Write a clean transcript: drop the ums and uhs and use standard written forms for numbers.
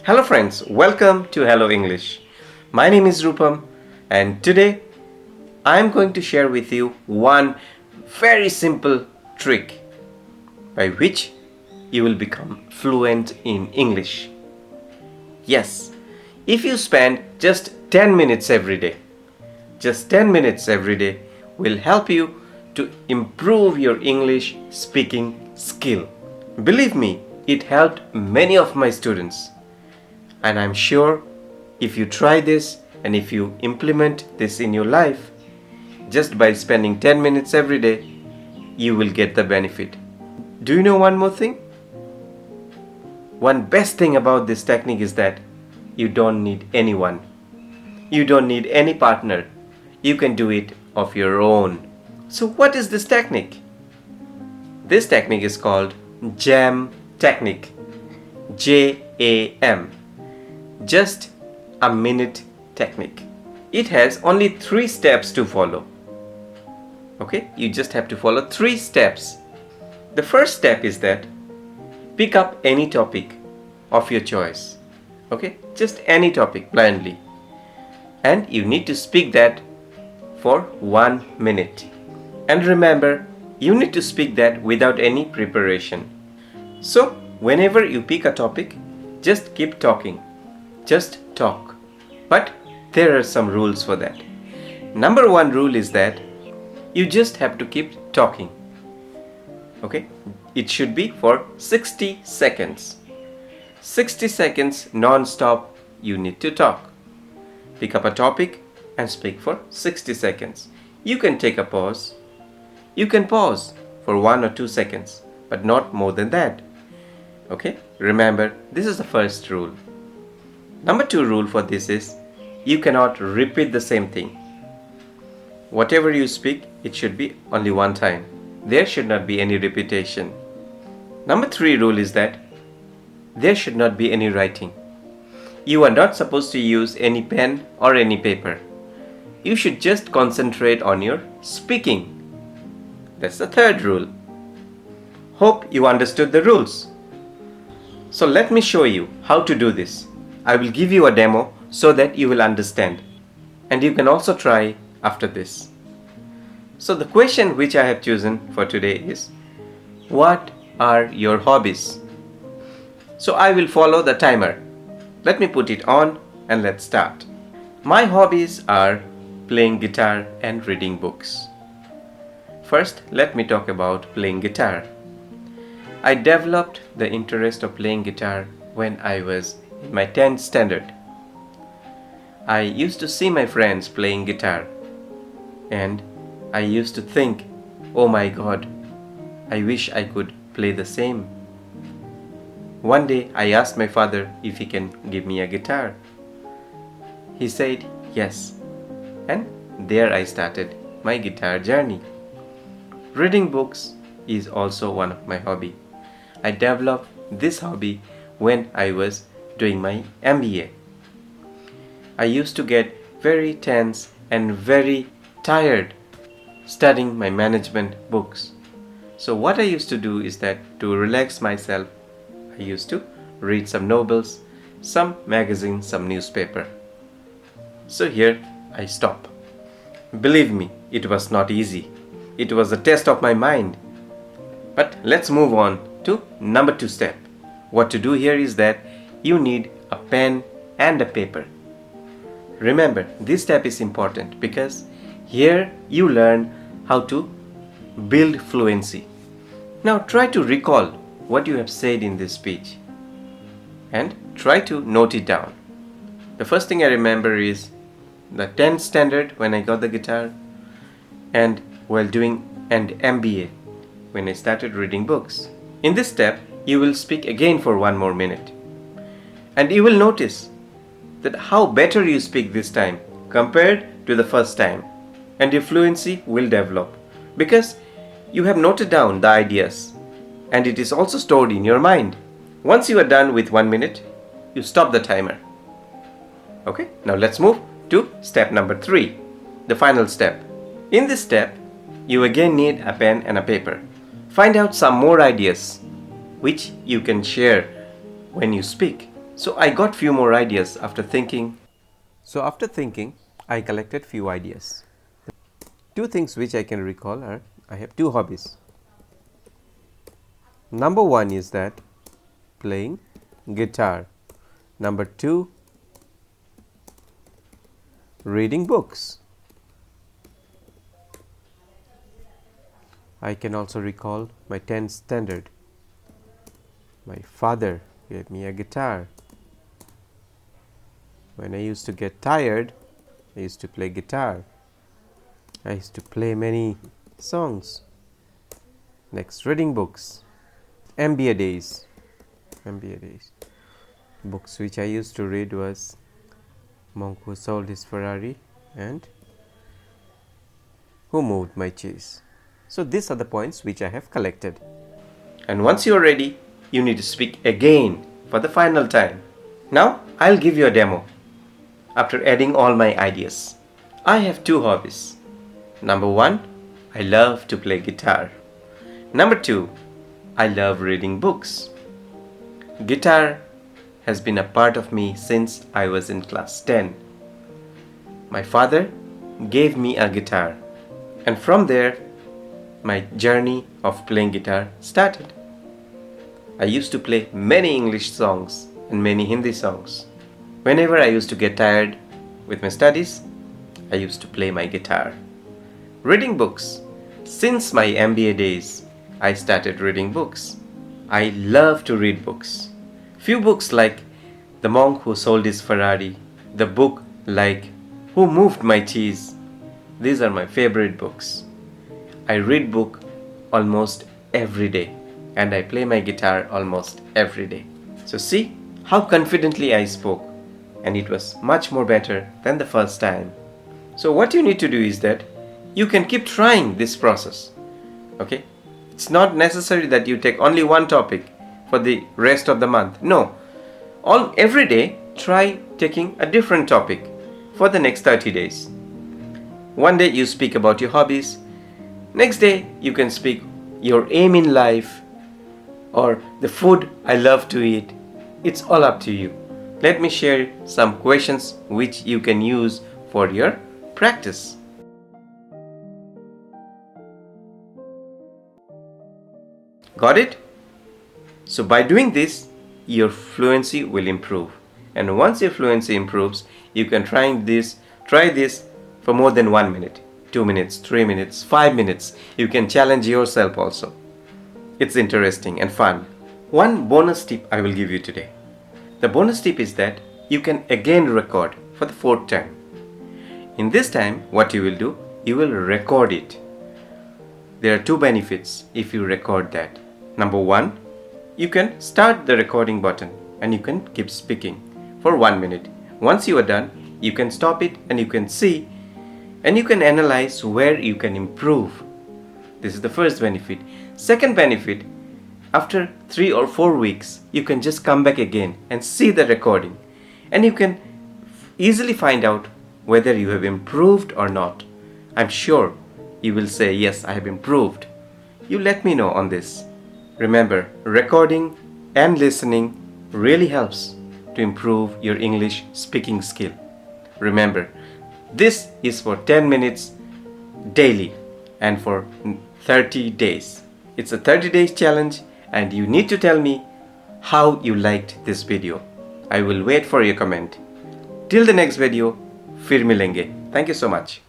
Hello friends, welcome to Hello English. My name is Rupam and today I am going to share with you one very simple trick by which you will become fluent in English. Yes, if you spend just 10 minutes every day, just 10 minutes every day will help you to improve your English speaking skill. Believe me, it helped many of my students. And I'm sure if you try this and if you implement this in your life, just by spending 10 minutes every day, you will get the benefit. Do you know one more thing? One best thing about this technique is that you don't need anyone. You don't need any partner. You can do it of your own. So what is this technique? This technique is called JAM technique. JAM. Just a minute technique. It has only 3 steps to follow. Okay, you just have to follow 3 steps. The first step is that pick up any topic of your choice. Okay, just any topic blindly. And you need to speak that for 1 minute. And remember, you need to speak that without any preparation. So, whenever you pick a topic, just keep talking. Just talk. But there are some rules for that. Number 1 rule is that you just have to keep talking. Okay? It should be for 60 seconds. 60 seconds non-stop you need to talk. Pick up a topic and speak for 60 seconds. You can take a pause. You can pause for 1 or 2 seconds, but not more than that. Okay? Remember, this is the first rule. Number 2 rule for this is you cannot repeat the same thing. Whatever you speak, it should be only one time. There should not be any repetition. Number 3 rule is that there should not be any writing. You are not supposed to use any pen or any paper. You should just concentrate on your speaking. That's the 3rd rule. Hope you understood the rules. So let me show you how to do this. I will give you a demo so that you will understand. And you can also try after this. So the question which I have chosen for today is, what are your hobbies? So I will follow the timer. Let me put it on and let's start. My hobbies are playing guitar and reading books. First, let me talk about playing guitar. I developed the interest of playing guitar when I was in my 10th standard. I used to see my friends playing guitar and I used to think, oh my God, I wish I could play the same. One day I asked my father if he can give me a guitar. He said yes, and there I started my guitar journey. Reading books is also one of my hobby. I developed this hobby when I was doing my MBA. I used to get very tense and very tired studying my management books. So what I used to do is that to relax myself, I used to read some novels, some magazines, some newspaper. So here I stop. Believe me, it was not easy. It was a test of my mind. But let's move on to number 2 step. What to do here is that you need a pen and a paper. Remember, this step is important because here you learn how to build fluency. Now try to recall what you have said in this speech and try to note it down. The first thing I remember is the 10th standard when I got the guitar and while doing an MBA when I started reading books. In this step, you will speak again for 1 more minute. And you will notice that how better you speak this time compared to the first time. And your fluency will develop because you have noted down the ideas and it is also stored in your mind. Once you are done with 1 minute, you stop the timer. Okay, now let's move to step number 3, the final step. In this step, you again need a pen and a paper. Find out some more ideas which you can share when you speak. So I got few more ideas after thinking. I collected few ideas. Two things which I can recall are, I have two hobbies. Number one is that playing guitar. Number two, reading books. I can also recall my 10th standard. My father gave me a guitar. When I used to get tired, I used to play guitar. I used to play many songs. Next, reading books. MBA days. Books which I used to read was Monk Who Sold His Ferrari and Who Moved My Cheese. So these are the points which I have collected. And once you are ready, you need to speak again for the final time. Now I'll give you a demo after adding all my ideas. I have two hobbies. Number one, I love to play guitar. Number two, I love reading books. Guitar has been a part of me since I was in class 10. My father gave me a guitar, and from there, my journey of playing guitar started. I used to play many English songs and many Hindi songs. Whenever I used to get tired with my studies, I used to play my guitar. Reading books. Since my MBA days, I started reading books. I love to read books. Few books like The Monk Who Sold His Ferrari, the book like Who Moved My Cheese. These are my favorite books. I read book almost every day and I play my guitar almost every day. So see how confidently I spoke, and it was much more better than the first time. So what you need to do is that you can keep trying this process. Okay? It's not necessary that you take only one topic for the rest of the month. No. Every day try taking a different topic for the next 30 days. One day you speak about your hobbies. Next day you can speak your aim in life or the food I love to eat. It's all up to you. Let me share some questions which you can use for your practice. Got it? So by doing this, your fluency will improve. And once your fluency improves, you can try this for more than 1 minute, 2 minutes, 3 minutes, 5 minutes. You can challenge yourself also. It's interesting and fun. One bonus tip I will give you today. The bonus tip is that you can again record for the 4th time. In this time, what you will do, you will record it. There are two benefits if you record that. Number one, you can start the recording button and you can keep speaking for 1 minute. Once you are done, you can stop it and you can see and you can analyze where you can improve. This is the first benefit. Second benefit, after 3 or 4 weeks, you can just come back again and see the recording and you can easily find out whether you have improved or not. I'm sure you will say, yes, I have improved. You let me know on this. Remember, recording and listening really helps to improve your English speaking skill. Remember, this is for 10 minutes daily and for 30 days. It's a 30 days challenge and you need to tell me how you liked this video. I will wait for your comment. Till the next video, फिर मिलेंगे. Thank you so much.